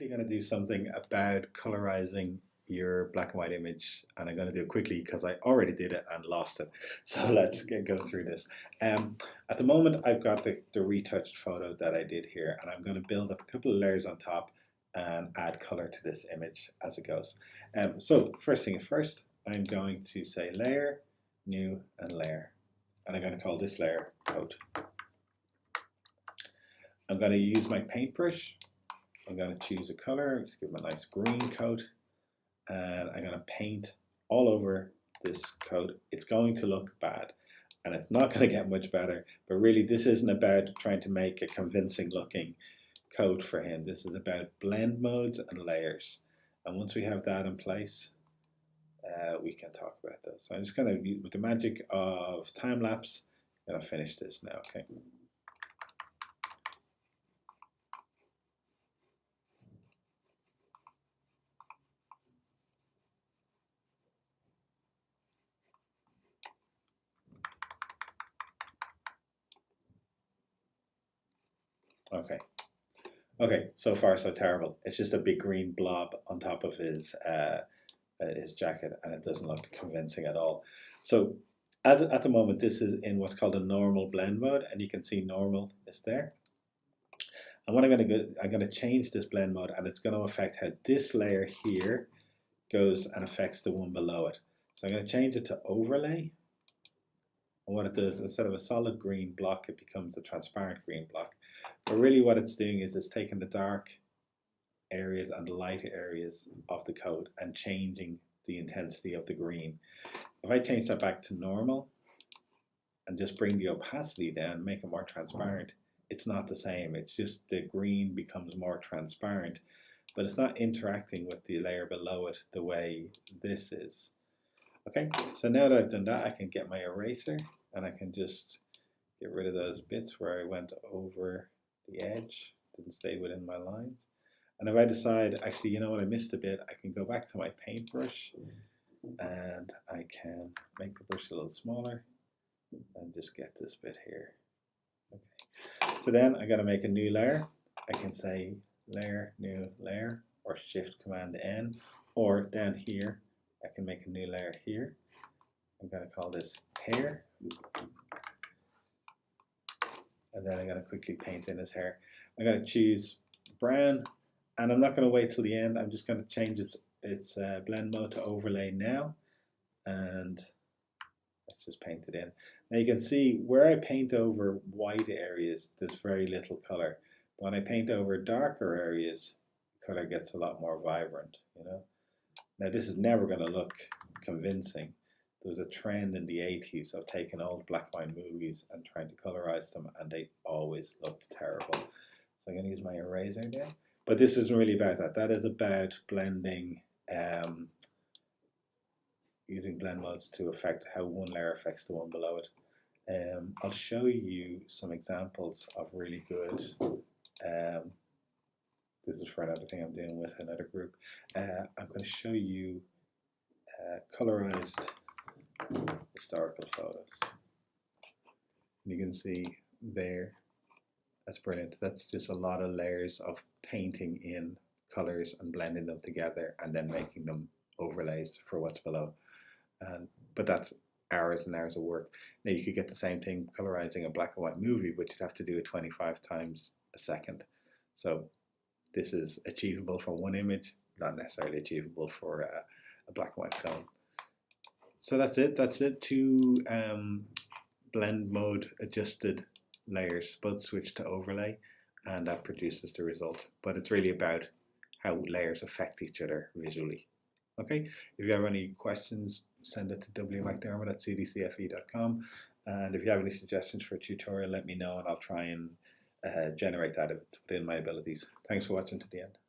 Quickly going to do something about colorizing your black and white image, and I'm going to do it quickly because I already did it and lost it. So let's go through this. At the moment, I've got the retouched photo that I did here, and I'm going to build up a couple of layers on top and add color to this image as it goes. So first thing first, I'm going to say layer, new, and layer, and I'm going to call this layer coat. I'm going to use my paintbrush. I'm going to choose a color, just give them a nice green coat, and I'm going to paint all over this coat. It's going to look bad, and it's not going to get much better, but really this isn't about trying to make a convincing looking coat for him. This is about blend modes and layers, and once we have that in place, we can talk about this. So I'm just going to, with the magic of time lapse, I'm going to finish this now, okay? Okay, so far so terrible. It's just a big green blob on top of his jacket, and it doesn't look convincing at all. So at the moment, this is in what's called a normal blend mode, and you can see normal is there. And what I'm going to change this blend mode, and it's going to affect how this layer here goes and affects the one below it. So I'm going to change it to overlay. And what it does, instead of a solid green block, it becomes a transparent green block. But really what it's doing is it's taking the dark areas and the light areas of the coat and changing the intensity of the green. If I change that back to normal and just bring the opacity down, make it more transparent, it's not the same. It's just the green becomes more transparent, but it's not interacting with the layer below it the way this is. Okay, so now that I've done that, I can get my eraser and I can just get rid of those bits where I went over the edge, didn't stay within my lines. And if I decide, actually, you know what, I missed a bit, I can go back to my paintbrush and I can make the brush a little smaller and just get this bit here. Okay. So then I got to make a new layer. I can say layer, new layer, or Shift Command N, or down here, I can make a new layer here. I'm going to call this hair. And then I'm going to quickly paint in his hair. I'm going to choose brown, and I'm not going to wait till the end. I'm just going to change its blend mode to overlay now, and let's just paint it in. Now you can see where I paint over white areas, there's very little color. When I paint over darker areas, color gets a lot more vibrant, you know. Now this is never going to look convincing. There was a trend in the 80s of taking old black and white movies and trying to colorize them, and they always looked terrible. So I'm going to use my eraser there. But this isn't really about that. That is about blending, using blend modes to affect how one layer affects the one below it. I'll show you some examples of really good, this is for another thing I'm doing with another group. I'm going to show you colorized historical photos. And you can see there, that's brilliant. That's just a lot of layers of painting in colors and blending them together and then making them overlays for what's below. But that's hours and hours of work. Now you could get the same thing colorizing a black and white movie, but you'd have to do it 25 times a second. So this is achievable for one image, not necessarily achievable for a black and white film. So that's it. That's it. Two blend mode adjusted layers, both switch to overlay, and that produces the result. But it's really about how layers affect each other visually. Okay, if you have any questions, send it to wmcdermott@cdcfe.com, and if you have any suggestions for a tutorial, let me know and I'll try and generate that if it's within my abilities. Thanks for watching to the end.